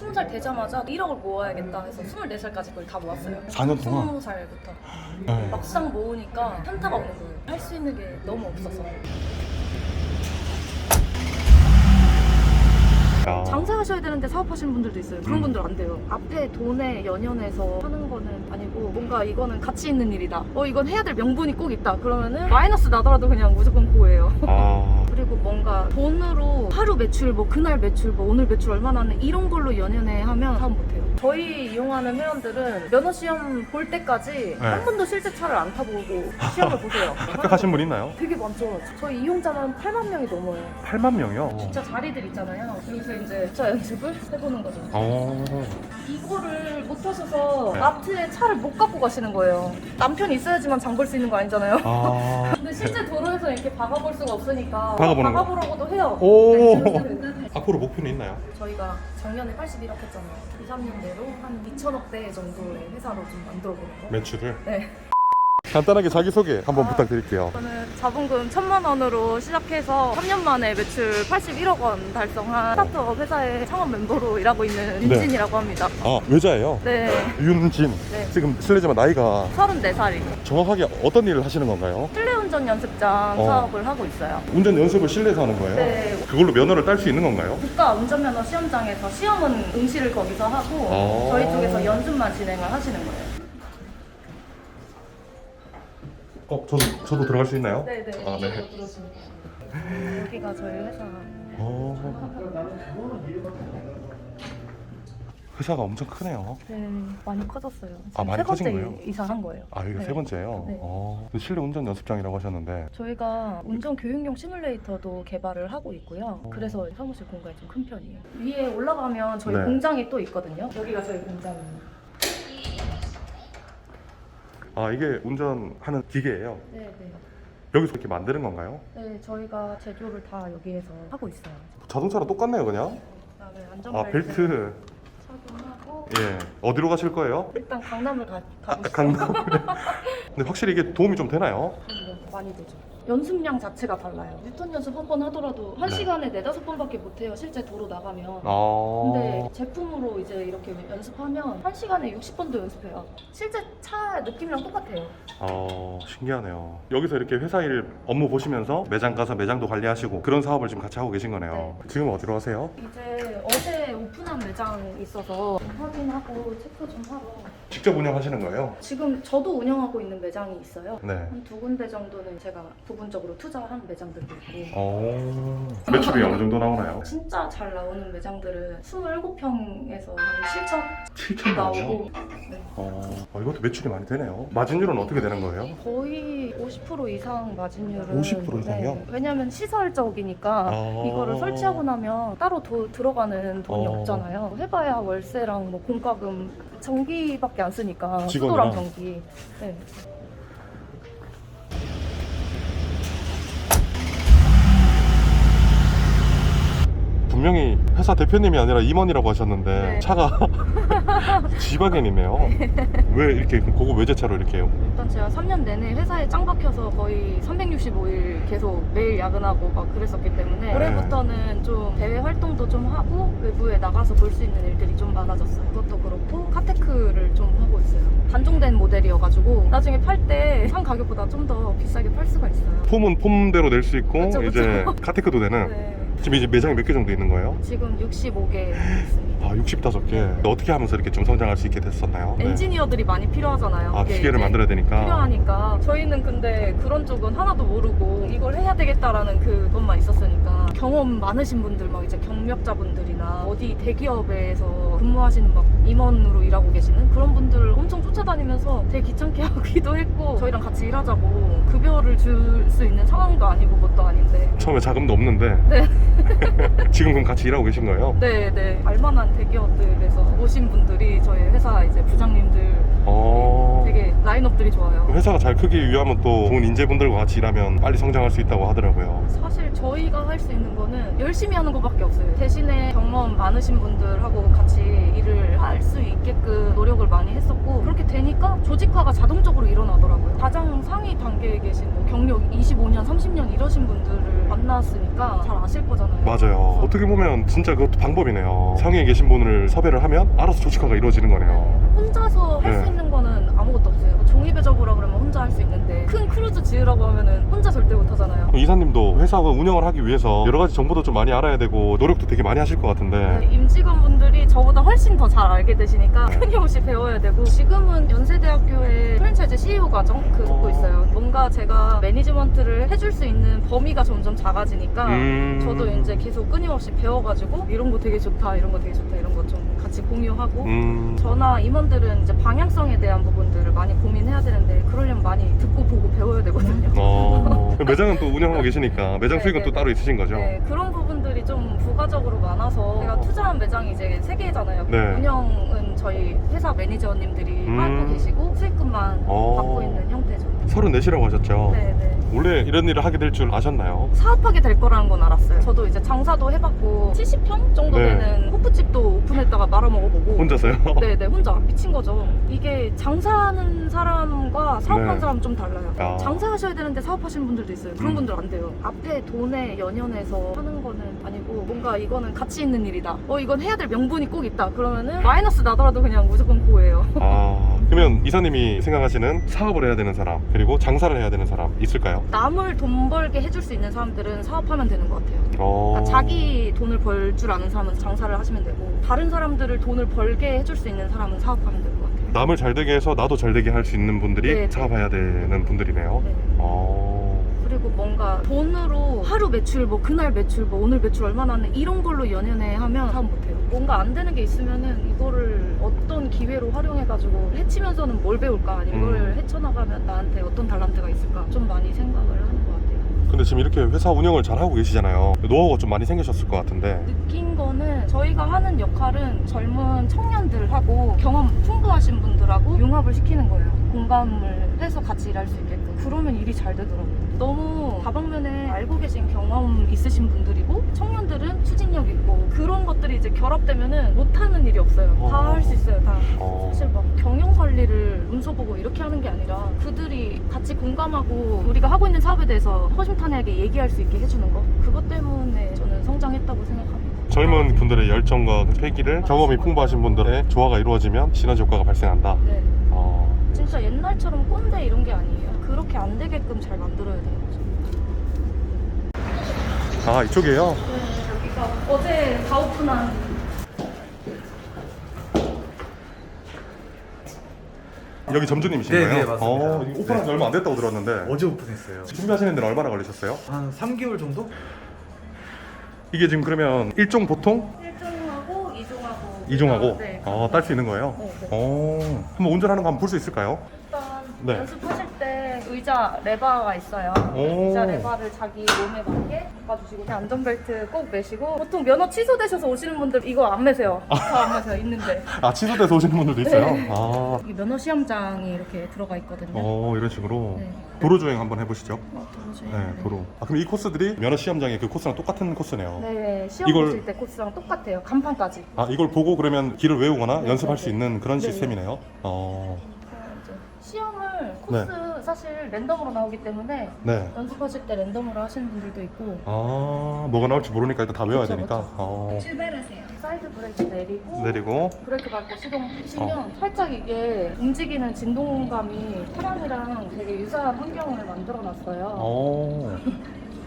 20살 되자마자 1억을 모아야겠다 해서 24살까지 그걸 다 모았어요. 4년 동안? 20살부터. 네. 막상 모으니까 현타가 오는 거예요. 할 수 있는 게 너무 없어서. 야. 장사하셔야 되는데 사업하시는 분들도 있어요. 그런 분들 안 돼요. 앞에 돈에 연연해서 하는 거는 아니고 뭔가 이거는 가치 있는 일이다. 이건 해야 될 명분이 꼭 있다. 그러면은 마이너스 나더라도 그냥 무조건 고해요. 아. 그리고 뭔가 돈으로 하루 매출, 뭐 그날 매출, 뭐 오늘 매출 얼마 나는 이런 걸로 연연해 하면 사업 못해요. 저희 이용하는 회원들은 면허 시험 볼 때까지 한 번도 실제 차를 안 타보고 시험을 보세요. 합격하신 분 있나요? 되게 많죠. 저희 이용자만 8만 명이 넘어요. 8만 명이요? 진짜 자리들 있잖아요. 여기서 이제 차 연습을 해보는 거죠. 이거를 못 하셔서 마트에 차를 못 갖고 가시는 거예요. 남편이 있어야지만 장 볼 수 있는 거 아니잖아요. 근데 실제 도로에서 이렇게 박아볼 수가 없으니까 박아보는 거. 박아보라고도 해요. 오. 네. 앞으로 목표는 있나요? 저희가 작년에 81억 했잖아요. 2, 3년 내로 한 2천억대 정도의 회사로 좀 만들어 보는 거. 매출을? 네. 간단하게 자기소개 한번 부탁드릴게요. 저는 자본금 1,000만 원으로 시작해서 3년 만에 매출 81억 원 달성한 스타트업 회사의 창업 멤버로 일하고 있는 윤진이라고 합니다. 아, 외자예요? 네. 윤진. 네. 지금 실례지만 나이가 34살이에요. 정확하게 어떤 일을 하시는 건가요? 실내운전 연습장 사업을 하고 있어요. 운전 연습을 실내에서 하는 거예요? 네. 그걸로 면허를 딸 수 있는 건가요? 국가 운전면허 시험장에서 시험은 응시를 거기서 하고 저희 쪽에서 연습만 진행을 하시는 거예요. 저도 들어갈 수 있나요? 네네. 아, 네. 여기가 저희 회사. 회사가 엄청 크네요. 네, 많이 커졌어요. 아, 많이 세 번째 커진 거예요? 이사한 거예요. 아, 여기가 네. 세 번째예요? 네. 실내 운전 연습장이라고 하셨는데 저희가 운전 교육용 시뮬레이터도 개발을 하고 있고요. 그래서 사무실 공간이 좀 큰 편이에요. 위에 올라가면 저희 네. 공장이 또 있거든요. 여기가 저희 공장입니다. 아, 이게 운전하는 기계예요? 네, 네. 여기서 이렇게 만드는 건가요? 네, 저희가 제조를 다 여기에서 하고 있어요. 자동차랑 똑같네요, 그냥? 그다음에 아, 안전벨트 벨트. 착용하고 예. 어디로 가실 거예요? 일단 강남을 가고 싶어요. 강남. 근데 확실히 이게 도움이 좀 되나요? 많이 되죠. 연습량 자체가 달라요. 뉴턴 연습 한 번 하더라도 한 네. 시간에 4-5번밖에 못 해요. 실제 도로 나가면. 아. 근데 제품으로 이제 이렇게 연습하면 한 시간에 60번도 연습해요. 실제 차 느낌이랑 똑같아요. 신기하네요. 여기서 이렇게 회사 일 업무 보시면서 매장 가서 매장도 관리하시고 그런 사업을 지금 같이 하고 계신 거네요. 지금 어디로 가세요? 이제 어제 오픈한 매장이 있어서 확인하고 체크 좀 하러. 직접 운영하시는 거예요? 지금 저도 운영하고 있는 매장이 있어요. 네. 한 2군데 정도는 제가 부분적으로 투자한 매장들도 있고. 매출이 어느 정도 나오나요? 진짜 잘 나오는 매장들은 27평에서 한 7천 나오고 네. 이것도 매출이 많이 되네요. 마진율은 어떻게 되는 거예요? 거의 50% 이상 마진율은 50% 이상이요? 왜냐면 시설적이니까 이거를 설치하고 나면 따로 들어가는 돈이 어. 없잖아요. 해봐야 월세랑 뭐 공과금, 전기밖에 안 쓰니까 직원이랑? 수도랑 전기. 네. 분명히 회사 대표님이 아니라 임원이라고 하셨는데 네. 차가 지바겐이네요. 왜 이렇게 고급 외제차로 이렇게 일단 제가 3년 내내 회사에 짱 박혀서 거의 365일 계속 매일 야근하고 막 그랬었기 때문에 올해부터는 좀 대외 활동도 좀 하고 외부에 나가서 볼 수 있는 일들이 좀 많아졌어요. 그것도 그렇고 카테크를 좀 하고 있어요. 단종된 모델이어가지고 나중에 팔 때 상 가격보다 좀 더 비싸게 팔 수가 있어요. 폼은 폼대로 낼 수 있고 그쵸, 이제 그쵸. 카테크도 되는. 네. 지금 이제 매장이 몇 개 정도 있는 거예요? 지금 65개 있습니다. 65개. 어떻게 하면서 이렇게 좀 성장할 수 있게 됐었나요? 네. 엔지니어들이 많이 필요하잖아요. 그게 기계를 이제 만들어야 되니까. 필요하니까 저희는 근데 그런 쪽은 하나도 모르고 이걸 해야 되겠다라는 그것만 있었으니까 경험 많으신 분들 막 이제 경력자분들이나 어디 대기업에서 근무하시는 막 임원으로 일하고 계시는 그런 분들 엄청 쫓아다니면서 되게 귀찮게 하기도 했고 저희랑 같이 일하자고 급여를 줄 수 있는 상황도 아니고 뭣도 아닌데 처음에 자금도 없는데 네. 지금 그럼 같이 일하고 계신 거예요? 네네 알만한 대기업들에서 오신 분들이 저희 회사 이제 부장님들 되게 라인업들이 좋아요. 회사가 잘 크기 위하면 또 좋은 인재분들과 같이 일하면 빨리 성장할 수 있다고 하더라고요. 사실 저희가 할 수 있는 거는 열심히 하는 것밖에 없어요. 대신에 경험 많으신 분들하고 같이 일을 할 수 있게끔 노력을 많이 했었고 그렇기 되니까 조직화가 자동적으로 일어나더라고요. 가장 상위 단계에 계신 뭐 경력 25년, 30년 이러신 분들을 만났으니까 잘 아실 거잖아요. 맞아요. 어떻게 보면 진짜 그것도 방법이네요. 상위에 계신 분을 섭외를 하면 알아서 조직화가 이루어지는 거네요. 혼자서 할 수 네. 있는 거는 아무것도 없어요. 종이 배적으라 그러면 혼자 할 수 있는데 큰 크루즈 지으라고 하면은 혼자 절대 못 하잖아요. 이사님도 회사 운영을 하기 위해서 여러 가지 정보도 좀 많이 알아야 되고 노력도 되게 많이 하실 것 같은데 임직원분들이 저보다 훨씬 더 잘 알게 되시니까 네. 끊임없이 배워야 되고 지금은 연세대학교에 프랜차이즈 CEO 과정 듣고 있어요. 뭔가 제가 매니지먼트를 해줄 수 있는 범위가 점점 작아지니까 저도 이제 계속 끊임없이 배워가지고 이런 거 되게 좋다, 이런 거 되게 좋다, 이런 거 좀 같이 공유하고 저나 임원들은 이제 방향성에 대한 부분들을 많이 고민해야 되는데 그러려면 많이 듣고 보고 배워야 되거든요. 매장은 또 운영하고 계시니까 매장 네, 수익은 네, 또 따로 네. 있으신 거죠? 네, 그런 부분들이 좀 부가적으로 많아서 제가 투자한 매장이 이제 3개잖아요. 네. 운영은 저희 회사 매니저님들이 하고 계시고 수익금만 받고 있는 형태죠. 34시라고 하셨죠? 네네. 원래 이런 일을 하게 될 줄 아셨나요? 사업하게 될 거라는 건 알았어요. 저도 이제 장사도 해봤고 70평 정도 네. 되는 호프집도 오픈했다가 말아먹어보고 혼자서요? 네네, 혼자 미친 거죠. 이게 장사하는 사람과 사업하는 네. 사람은 좀 달라요. 아. 장사하셔야 되는데 사업하시는 분들도 있어요. 그런 분들 안 돼요. 앞에 돈에 연연해서 하는 거는 아니고 뭔가 이거는 가치 있는 일이다. 이건 해야 될 명분이 꼭 있다. 그러면은 마이너스 나더라도 그냥 무조건 고해요. 그러면 이사님이 생각하시는 사업을 해야 되는 사람 그리고 장사를 해야 되는 사람 있을까요? 남을 돈 벌게 해줄 수 있는 사람들은 사업하면 되는 것 같아요. 그러니까 자기 돈을 벌 줄 아는 사람은 장사를 하시면 되고 다른 사람들을 돈을 벌게 해줄 수 있는 사람은 사업하면 될 것 같아요. 남을 잘 되게 해서 나도 잘 되게 할 수 있는 분들이 네, 사업해야 되는 분들이네요. 네. 그리고 뭔가 돈으로 하루 매출, 뭐 그날 매출, 뭐 오늘 매출 얼마나 하는 이런 걸로 연연해 하면 사업 못해요. 뭔가 안 되는 게 있으면은 이거를 어떤 기회로 활용해가지고 해치면서는 뭘 배울까, 아니면 이걸 헤쳐나가면 나한테 어떤 달란트가 있을까 좀 많이 생각을 하는 것 같아요. 근데 지금 이렇게 회사 운영을 잘 하고 계시잖아요. 노하우가 좀 많이 생기셨을 것 같은데. 느낀 거는 저희가 하는 역할은 젊은 청년들하고 경험 풍부하신 분들하고 융합을 시키는 거예요. 공감을 해서 같이 일할 수 있게끔. 그러면 일이 잘 되더라고요. 너무 다방면에 알고 계신 경험 있으신 분들이고 청년들은 추진력 있고 그런 것들이 이제 결합되면은 못하는 일이 없어요. 다 할 수 있어요. 다. 사실 막 경영 관리를 문서 보고 이렇게 하는 게 아니라 그들이 같이 공감하고 우리가 하고 있는 사업에 대해서 허심탄회하게 얘기할 수 있게 해주는 거, 그것 때문에 저는 성장했다고 생각합니다. 젊은 분들의 열정과 그 패기를 경험이 풍부하신 분들의 조화가 이루어지면 시너지 효과가 발생한다. 네. 진짜 옛날처럼 꼰대 이런 게 아니에요. 그렇게 안 되게끔 잘 만들어야 되는 거죠. 이쪽이에요? 네, 여기가 어제 다 오픈한. 여기 점주님이신 네, 거예요? 네, 맞습니다. 이거 오픈한 지 얼마 안 됐다고 들었는데 어제 오픈했어요. 준비하시는 데는 얼마나 걸리셨어요? 한 3개월 정도? 이게 지금 그러면 1종 보통? 1종하고 2종하고 2종하고? 네. 딸 수 있는 거예요? 네. 한번 운전하는 거 한번 볼 수 있을까요? 일단 네. 연습하실 때 의자 레바가 있어요. 의자 레바를 자기 몸에 맞게 바꿔주시고 안전벨트 꼭 매시고, 보통 면허 취소되셔서 오시는 분들 이거 안 매세요. 다 안 매세요. 있는데 취소돼서 오시는 분들도 있어요? 네. 이 면허 시험장이 이렇게 들어가 있거든요. 이런 식으로 네. 도로 주행 한번 해보시죠. 도로주행. 네, 도로. 그럼 이 코스들이 면허 시험장의 그 코스랑 똑같은 코스네요. 네, 시험 이걸- 보실 때 코스랑 똑같아요. 간판까지. 이걸 보고 그러면 길을 외우거나 네, 연습할 네, 수 네. 있는 그런 네, 네. 시스템이네요. 이제 시험을 코스 사실 랜덤으로 나오기 때문에 네. 연습하실 때 랜덤으로 하시는 분들도 있고. 뭐가 나올지 모르니까 일단 다 외워야 그쵸, 되니까. 출발하세요. 사이드 브레이크 내리고 내리고. 브레이크 밟고 시동시면 살짝 이게 움직이는 진동감이 차량이랑 되게 유사한 환경을 만들어놨어요.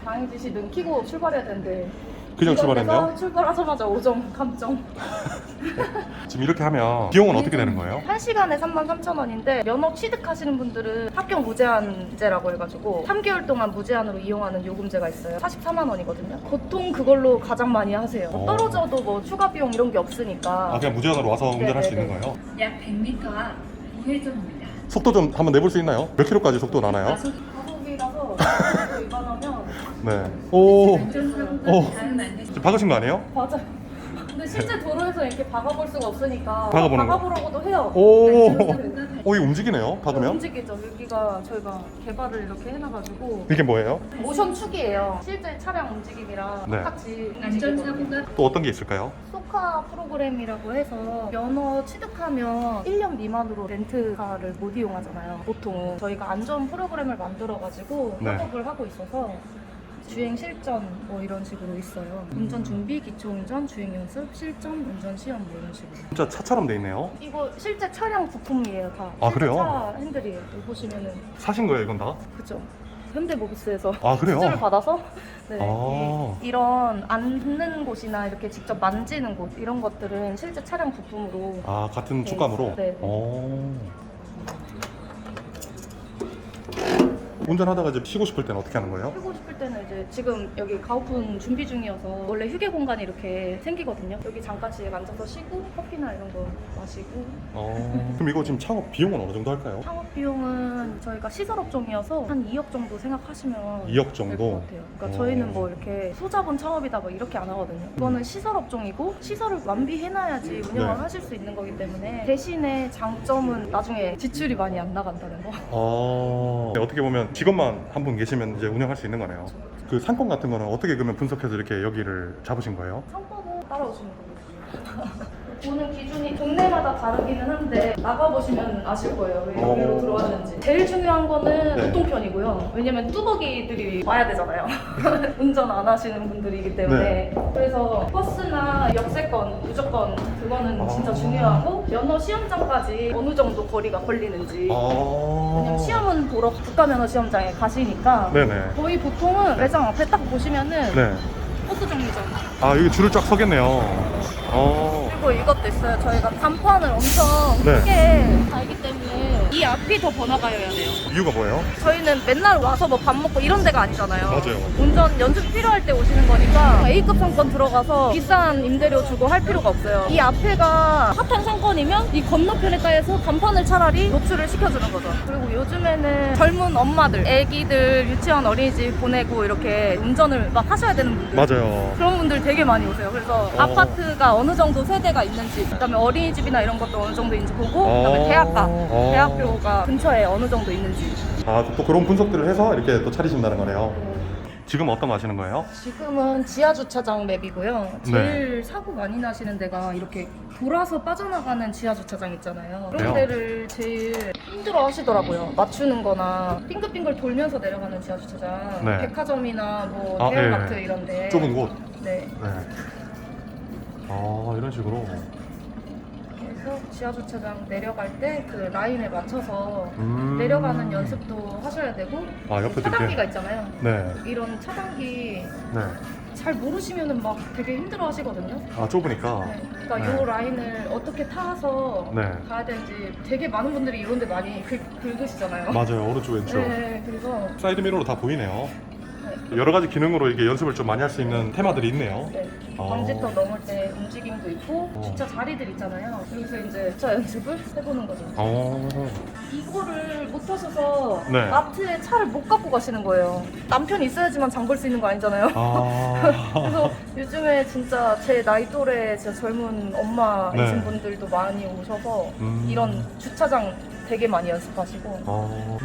방해지시든 켜고 출발해야 되는데 그냥 이런 출발했네요? 데서 출발하자마자 5점 감점. 지금 이렇게 하면 비용은 어떻게 되는 거예요? 1시간에 33,000원인데 면허 취득하시는 분들은 합격 무제한제라고 해가지고 3개월 동안 무제한으로 이용하는 요금제가 있어요. 44만 원이거든요. 보통 그걸로 가장 많이 하세요. 떨어져도 뭐 추가 비용 이런 게 없으니까. 그냥 무제한으로 와서 운전할 수 있는 네네네. 거예요? 약 100m 앞 우회전입니다. 속도 좀 한번 내볼 수 있나요? 몇 킬로까지 속도 나나요? 가속이라서 위반하면 네. 오. 안전사고가 오. 다음 안내 지금 박으신 거 아니에요? 맞아요. 근데 근데 실제 도로에서 이렇게 박아볼 수가 없으니까 박아보는 거. 박아보라고도 해요. 오, 네. 오, 이거 움직이네요. 박으면? 움직이죠. 여기가 저희가 개발을 이렇게 해놔가지고 이게 뭐예요? 모션 축이에요. 실제 차량 움직임이랑 네. 똑같이 안전사고가 또 어떤 게 있을까요? 소카 프로그램이라고 해서 면허 취득하면 1년 미만으로 렌트카를 못 이용하잖아요. 보통 저희가 안전 프로그램을 만들어가지고 네. 협업을 하고 있어서 주행 실전 뭐 이런 식으로 있어요. 운전 준비, 기초 운전, 주행 연습, 실전, 운전 시험 뭐 이런 식으로. 진짜 차처럼 돼 있네요. 이거 실제 차량 부품이에요 다. 아, 실제 그래요? 차 핸들이에요. 여기 보시면은 사신 거예요, 이건 다? 그죠. 현대모비스에서 아, 그래요? 수주를 받아서 네, 아. 이런 앉는 곳이나 이렇게 직접 만지는 곳 이런 것들은 실제 차량 부품으로 아, 같은 네, 촉감으로? 네, 네. 오. 운전하다가 이제 쉬고 싶을 때는 어떻게 하는 거예요? 쉬고 싶을 때는 이제 지금 여기 가오픈 준비 중이어서 원래 휴게 공간이 이렇게 생기거든요. 여기 잠깐씩 앉아서 쉬고 커피나 이런 거 마시고. 그럼 이거 지금 창업 비용은 어느 정도 할까요? 창업 비용은 저희가 시설업종이어서 한 2억 정도 생각하시면 2억 정도? 될 것 같아요. 그러니까 저희는 뭐 이렇게 소자본 창업이다 뭐 이렇게 안 하거든요. 이거는 시설업종이고 시설을 완비해놔야지 운영을 네. 하실 수 있는 거기 때문에 대신에 장점은 나중에 지출이 많이 안 나간다는 거. 네, 어떻게 보면 직원만 한 분 계시면 이제 운영할 수 있는 거네요. 그 상권 같은 거는 어떻게 그러면 분석해서 이렇게 여기를 잡으신 거예요? 상권은 따라오시면 됩니다. 보는 기준이 동네마다 다르기는 한데 나가보시면 아실 거예요. 왜 여기로 들어왔는지. 제일 중요한 거는 네. 교통편이고요. 왜냐면 뚜벅이들이 와야 되잖아요. 운전 안 하시는 분들이기 때문에. 네. 그래서 버스나 역세권 무조건 그거는 진짜 중요하고 면허 시험장까지 어느 정도 거리가 걸리는지. 왜냐면 시험은 보러 국가면허 시험장에 가시니까 네네. 거의 보통은 매장 앞에 딱 보시면은 네. 버스 정류장. 아, 여기 줄을 쫙 서겠네요. 그리고 이것도 있어요. 저희가 간판을 엄청 네. 크게 달기 때문에 이 앞이 더 번화가여야 돼요. 이유가 뭐예요? 저희는 맨날 와서 뭐 밥 먹고 이런 데가 아니잖아요. 맞아요. 운전 연습 필요할 때 오시는 거니까 A급 상권 들어가서 비싼 임대료 주고 할 필요가 없어요. 이 앞에가 핫한 상권이면 이 건너편에 따해서 간판을 차라리 노출을 시켜주는 거죠. 그리고 요즘에는 젊은 엄마들, 애기들 유치원 어린이집 보내고 이렇게 운전을 막 하셔야 되는 분들 맞아요. 그런 분들 되게 많이 오세요. 그래서 아파트가 어느 정도 세대가 있는지, 그다음에 어린이집이나 이런 것도 어느 정도 있는지 보고, 그다음에 대학교가 근처에 어느 정도 있는지. 아, 또 그런 분석들을 해서 이렇게 또 차리신다는 거네요. 지금 어떤 거 하시는 거예요? 지금은 지하 주차장 맵이고요. 제일 사고 많이 나시는 데가 이렇게 돌아서 빠져나가는 지하 주차장 있잖아요. 그런 그래요? 데를 제일 힘들어 하시더라고요. 맞추는 거나 빙글빙글 돌면서 내려가는 지하 주차장. 네. 백화점이나 뭐 아, 대형마트 예. 이런 데. 좁은 곳. 네. 네. 아, 이런 식으로. 그래서 지하 주차장 내려갈 때 그 라인에 맞춰서 음. 내려가는 연습도 하셔야 되고 아, 옆에도 차단기가 이렇게. 있잖아요. 네. 이런 차단기 네. 잘 모르시면은 막 되게 힘들어 하시거든요. 아, 좁으니까. 네. 그러니까 네. 요 라인을 어떻게 타서 네. 가야 되는지 되게 많은 분들이 이런 데 많이 긁으시잖아요. 맞아요. 오른쪽, 왼쪽. 네, 그래서 사이드 미러로 다 보이네요. 여러 가지 기능으로 이게 연습을 좀 많이 할 수 있는 테마들이 있네요. 네. 아. 방지턱 넘을 때 움직임도 있고 어. 주차 자리들 있잖아요. 여기서 이제 주차 연습을 해보는 거죠. 이거를 못 하셔서 네. 마트에 차를 못 갖고 가시는 거예요. 남편이 있어야지만 장볼 수 있는 거 아니잖아요. 그래서 요즘에 진짜 제 나이 또래 진짜 젊은 엄마이신 네. 분들도 많이 오셔서 음. 이런 주차장 되게 많이 연습하시고.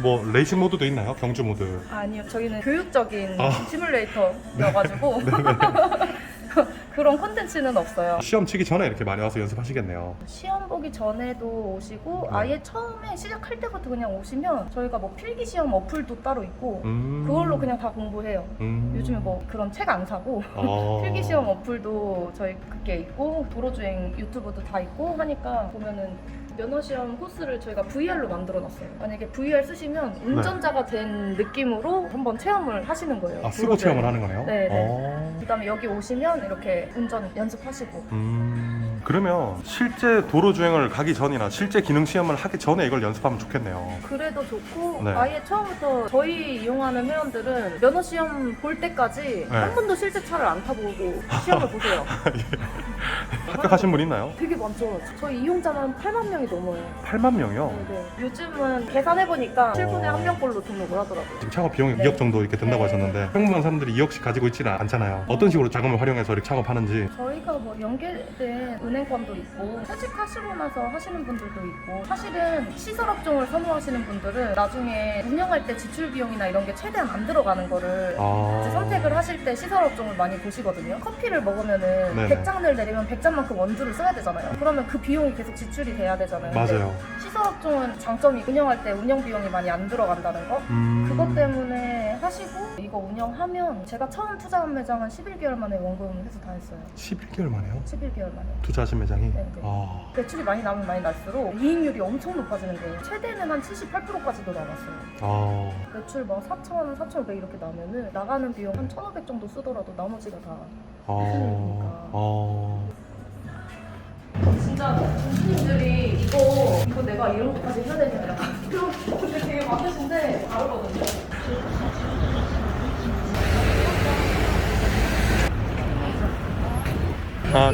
뭐 레이싱 모드도 있나요? 경주 모드. 아니요, 저희는 교육적인 아. 시뮬레이터여가지고 그런 콘텐츠는 없어요. 시험 치기 전에 이렇게 많이 와서 연습하시겠네요. 시험 보기 전에도 오시고 네. 아예 처음에 시작할 때부터 그냥 오시면 저희가 뭐 필기 시험 어플도 따로 있고 음. 그걸로 그냥 다 공부해요. 요즘에 뭐 그런 책 안 사고 필기 시험 어플도 저희 그게 있고 도로주행 유튜브도 다 있고 하니까 보면은 면허 시험 코스를 저희가 VR로 만들어 놨어요. 만약에 VR 쓰시면 운전자가 된 느낌으로 한번 체험을 하시는 거예요. 아, 쓰고 도로주행. 체험을 하는 거네요? 네. 그다음에 여기 오시면 이렇게 운전 연습하시고. 그러면 실제 도로 주행을 가기 전이나 실제 기능 시험을 하기 전에 이걸 연습하면 좋겠네요. 그래도 좋고 네. 아예 처음부터 저희 이용하는 회원들은 면허 시험 볼 때까지 네. 한 번도 실제 차를 안 타보고 시험을 보세요. 합격하신 분 있나요? 되게 많죠. 저희 이용자만 8만 명이 넘어요. 8만 명이요? 네. 요즘은 계산해보니까 7분에 1명꼴로 등록을 하더라고요. 지금 창업 비용이 네. 2억 정도 이렇게 든다고 네. 하셨는데 평범한 사람들이 2억씩 가지고 있지는 않잖아요. 어떤 식으로 자금을 활용해서 이렇게 창업하는지. 저희가 뭐 연계된 은행권도 있고 퇴직하시고 나서 하시는 분들도 있고 사실은 시설업종을 선호하시는 분들은 나중에 운영할 때 지출 비용이나 이런 게 최대한 안 들어가는 거를 이제 선택을 하실 때 시설업종을 많이 보시거든요. 커피를 먹으면은 네네. 100잔을 내리면 100잔만큼 원두를 써야 되잖아요. 그러면 그 비용이 계속 지출이 돼야 되잖아요. 근데 맞아요. 시설업종은 장점이 운영할 때 운영 비용이 많이 안 들어간다는 거. 그것 때문에 하시고 이거 운영하면 제가 처음 투자한 매장은 11개월 만에 원금 회수 다 했어요. 11개월 만에요? 11개월 만에. 투자하신 매장이? 네. 아, 매출이 많이 나면 많이 날수록 이익률이 엄청 높아지는 거예요. 최대는 한 78%까지도 나갔어요. 아, 매출 막 4,000, 4,500 이렇게 나면은 나가는 비용 한 1,500 정도 쓰더라도 나머지가 다 진짜 교수님들이 이거 내가 이렇게까지 해야 되냐 약간 그런 분들 되게 많으신데 다르거든요.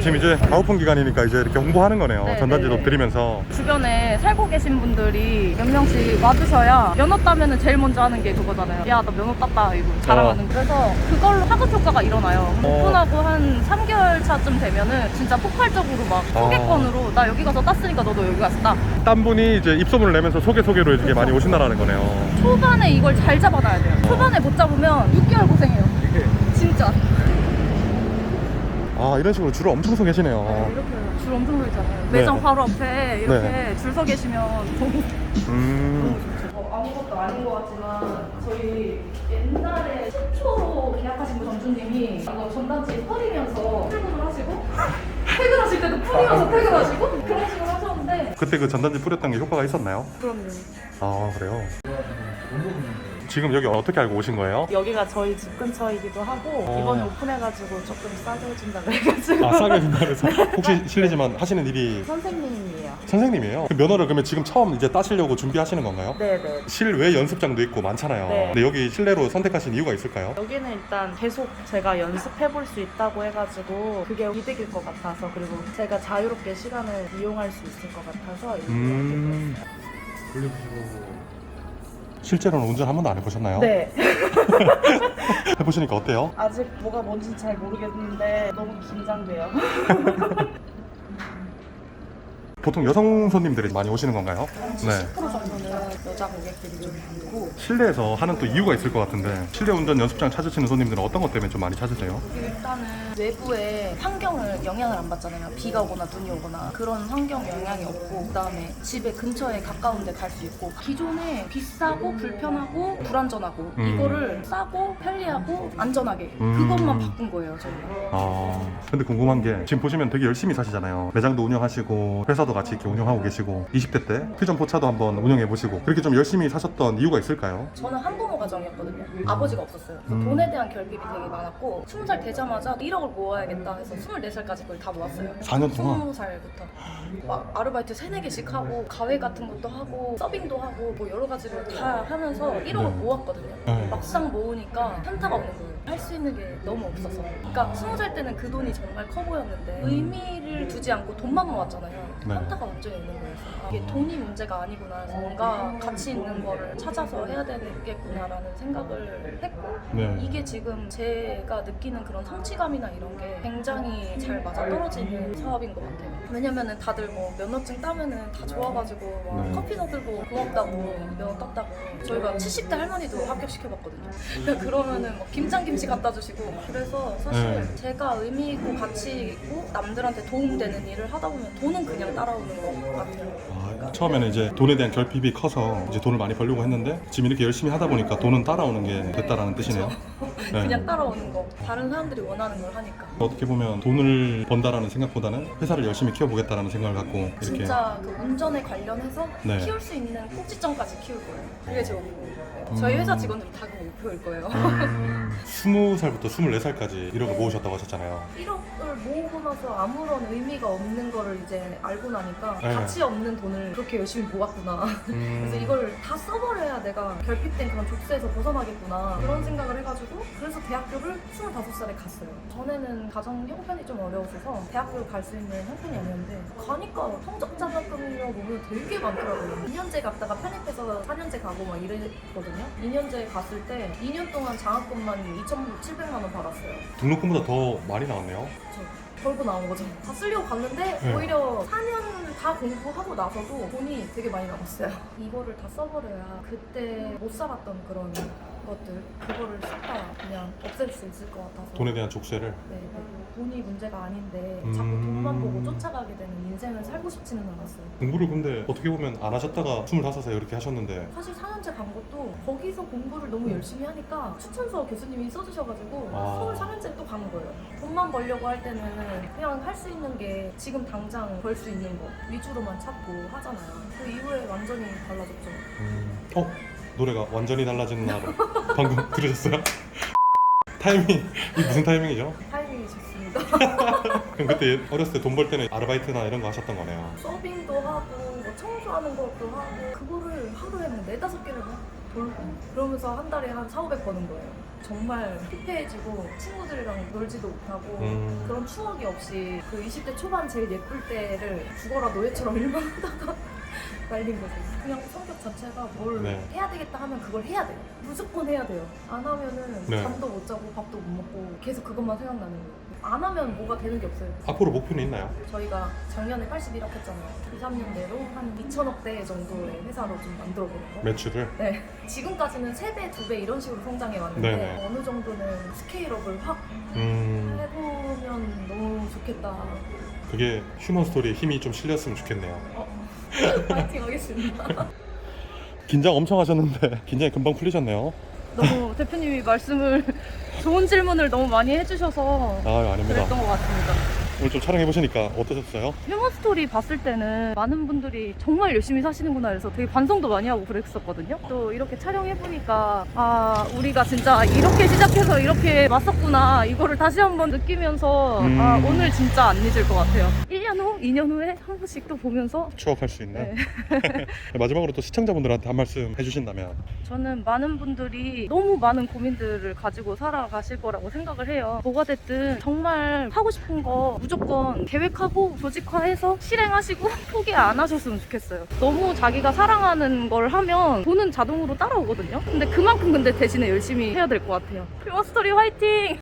지금 이제 가오픈 기간이니까 이제 이렇게 홍보하는 거네요. 네, 전단지도 네, 네. 드리면서. 주변에 살고 계신 분들이 몇 명씩 와주셔야 면허 따면은 제일 먼저 하는 게 그거잖아요. 야, 나 면허 땄다 이거 자랑하는. 그래서 그걸로 하급 효과가 일어나요. 오픈하고 한 3개월 차쯤 되면은 진짜 폭발적으로 막 소개권으로 나 여기 가서 땄으니까 너도 여기 가서 따. 딴 분이 이제 입소문을 내면서 소개로 이렇게 많이 오신다라는 거네요. 초반에 이걸 잘 잡아놔야 돼요. 초반에 못 잡으면 6개월 고생해요. 진짜. 이런 식으로 줄을 엄청 서 계시네요. 이렇게 줄 엄청 서 있잖아요. 매장 네. 바로 앞에 이렇게 네. 줄 서 계시면 너무 음, 아무것도 아닌 것 같지만 저희 옛날에 최초로 계약하신 분 점주님이 이거 전단지 뿌리면서 출근을 하시고 퇴근하실 때도 뿌리면서 퇴근하시고 그런 식으로 하셨는데 그때 그 전단지 뿌렸던 게 효과가 있었나요? 그럼요. 아, 그래요? 지금 여기 어떻게 알고 오신 거예요? 여기가 저희 집 근처이기도 하고 어. 이번에 오픈해가지고 조금 싸게 해준다고 해가지고 싸게 준다고 해서. 혹시 실례지만 하시는 일이 선생님이에요. 선생님이에요? 그 면허를 그러면 지금 처음 이제 따시려고 준비하시는 건가요? 네네. 실외 연습장도 있고 많잖아요. 네. 근데 여기 실내로 선택하신 이유가 있을까요? 여기는 일단 계속 제가 연습해볼 수 있다고 해가지고 그게 이득일 것 같아서 그리고 제가 자유롭게 시간을 이용할 수 있을 것 같아서 이렇게 올려보시고. 실제로는 운전 한 번도 안 해보셨나요? 네. 해보시니까 어때요? 아직 뭐가 뭔지 잘 모르겠는데 너무 긴장돼요. 보통 여성 손님들이 많이 오시는 건가요? 네. 10% 정도는 여자 고객들이 좀 많고 실내에서 하는 또 이유가 있을 것 같은데 실내 운전 연습장 찾으시는 손님들은 어떤 것 때문에 좀 많이 찾으세요? 일단은 외부의 환경을 영향을 안 받잖아요. 비가 오거나 눈이 오거나 그런 환경 영향이 없고 그다음에 집에 근처에 가까운 데 갈 수 있고 기존에 비싸고 불편하고 불안전하고 이거를 싸고 편리하고 안전하게 그것만 바꾼 거예요 저희가. 근데 궁금한 게 지금 보시면 되게 열심히 사시잖아요. 매장도 운영하시고 회사도 같이 이렇게 운영하고 계시고 20대 때 퓨전 포차도 한번 운영해 보시고 그렇게 좀 열심히 사셨던 이유가 있을까요? 저는 한부모 가정이었거든요. 아버지가 없었어요. 그래서 돈에 대한 결핍이 되게 많았고 20살 되자마자 1억을 모아야겠다 해서 24살까지 그걸 다 모았어요. 4년 동안? 20살부터 막 아르바이트 3-4개씩 하고 가외 같은 것도 하고 서빙도 하고 뭐 여러 가지를 다 하면서 1억을 모았거든요. 네. 막상 모으니까 현타가 오는 거예요. 할 수 있는 게 너무 없어서. 그러니까 20살 때는 그 돈이 정말 커 보였는데 의미를 두지 않고 돈만 모았잖아요. 네. 현타가 완전히 오는 거예요. 이게 돈이 문제가 아니구나. 뭔가 가치 있는 거를 찾아서 해야 되겠구나라는 생각을 했고 네. 이게 지금 제가 느끼는 그런 성취감이나 이런 게 굉장히 잘 맞아떨어지는 사업인 것 같아요. 왜냐면은 다들 뭐 면허증 따면은 다 좋아가지고 막 네. 커피 너들고 고맙다고 면허 땄다고 저희가 70대 할머니도 합격시켜봤거든요. 그러니까 그러면은 막 김장김치 갖다 주시고 그래서 사실 네. 제가 의미 있고 가치 있고 남들한테 도움되는 일을 하다 보면 돈은 그냥 따라오는 것 같아요. 처음에는 이제 돈에 대한 결핍이 커서 이제 돈을 많이 벌려고 했는데 지금 이렇게 열심히 하다 보니까 돈은 따라오는 게 됐다라는 뜻이네요. 네. 그냥 따라오는 거. 다른 사람들이 원하는 걸 하니까. 어떻게 보면 돈을 번다라는 생각보다는 회사를 열심히 키워보겠다라는 생각을 갖고 이렇게 진짜 그 운전에 관련해서 네. 키울 수 있는 꼭지점까지 키울 거예요. 그게 제 목표예요. 저희 회사 직원들 다 그 목표일 거예요. 20살부터 24살까지 1억을 모으셨다고 하셨잖아요. 1억을 모으고 나서 아무런 의미가 없는 거를 이제 알고 나니까 네. 가치 없는 돈을 그렇게 열심히 모았구나. 그래서 이걸 다 써버려야 내가 결핍된 그런 족쇄에서 벗어나겠구나 그런 생각을 해가지고 그래서 대학교를 25살에 갔어요. 전에는 가정 형편이 좀 어려웠어서 대학교를 갈 수 있는 형편이 아니었는데 가니까 성적자격증이라고 보면 되게 많더라고요. 2년제 갔다가 편입해서 4년제 가고 막 이랬거든요. 2년제 갔을 때 2년 동안 장학금만 2,700만 원 받았어요. 등록금보다 더 많이 나왔네요. 벌고 나온 거죠. 다 쓰려고 갔는데 네. 오히려 4년 다 공부하고 나서도 돈이 되게 많이 남았어요. 이거를 다 써버려야 그때 못 살았던 그런 것들 그거를 싹 다 그냥 없앨 수 있을 것 같아서 돈에 대한 족쇄를. 네, 돈이 문제가 아닌데 자꾸 돈만 보고 쫓아가게 되는 인생을 살고 싶지는 않았어요. 공부를 근데 어떻게 보면 안 하셨다가 25살 이렇게 하셨는데 사실 4년제 간 것도 거기서 공부를 너무 열심히 하니까 추천서 교수님이 써주셔가지고 아. 서울 4년제를 또 간 거예요. 돈만 벌려고 할 때는 그냥 할 수 있는 게 지금 당장 벌 수 있는 거 위주로만 찾고 하잖아요. 그 이후에 완전히 달라졌죠. 노래가 완전히 달라진 날 방금 들으셨어요? 타이밍이 무슨 타이밍이죠? 타이밍이 좋습니다. 그럼 그때 어렸을 때 돈 벌 때는 아르바이트나 이런 거 하셨던 거네요. 서빙도 하고 뭐 청소하는 것도 하고 그거를 하루에 뭐 4-5개를 막 돌고 그러면서 한 달에 한 400-500 버는 거예요. 정말 피폐해지고 친구들이랑 놀지도 못하고 그런 추억이 없이 그 20대 초반 제일 예쁠 때를 죽어라 노예처럼 일만 하다가 날린 거죠. 그냥 성격 자체가 뭘 네. 해야 되겠다 하면 그걸 해야 돼요. 무조건 해야 돼요. 안 하면은 네. 잠도 못 자고 밥도 못 먹고 계속 그것만 생각나는 거예요. 안 하면 뭐가 되는 게 없어요. 앞으로 목표는 있나요? 저희가 작년에 81억 했잖아요. 2, 3년 내로 한 2천억대 정도의 회사로 좀 만들어 보는 거. 매출을? 네. 지금까지는 3배, 2배 이런 식으로 성장해 왔는데 네네. 어느 정도는 스케일업을 확 해보면 너무 좋겠다. 그게 휴먼 스토리에 힘이 좀 실렸으면 좋겠네요. 파이팅 하겠습니다. 긴장 엄청 하셨는데 긴장이 금방 풀리셨네요. 너무 대표님이 말씀을 좋은 질문을 너무 많이 해주셔서 아닙니다. 그랬던 것 같습니다. 오늘 좀 촬영해보시니까 어떠셨어요? 휴먼 스토리 봤을 때는 많은 분들이 정말 열심히 사시는구나 해서 되게 반성도 많이 하고 그랬었거든요. 또 이렇게 촬영해보니까 아 우리가 진짜 이렇게 시작해서 이렇게 왔었구나 이거를 다시 한번 느끼면서 아 오늘 진짜 안 잊을 것 같아요. 1년 후, 2년 후에 한 번씩 또 보면서 추억할 수 있는. 마지막으로 또 시청자분들한테 한 말씀 해주신다면. 저는 많은 분들이 너무 많은 고민들을 가지고 살아가실 거라고 생각을 해요. 뭐가 됐든 정말 하고 싶은 거 무조건 계획하고 조직화해서 실행하시고 포기 안 하셨으면 좋겠어요. 너무 자기가 사랑하는 걸 하면 돈은 자동으로 따라오거든요. 근데 그만큼 대신에 열심히 해야 될 것 같아요. 휴먼 스토리 화이팅!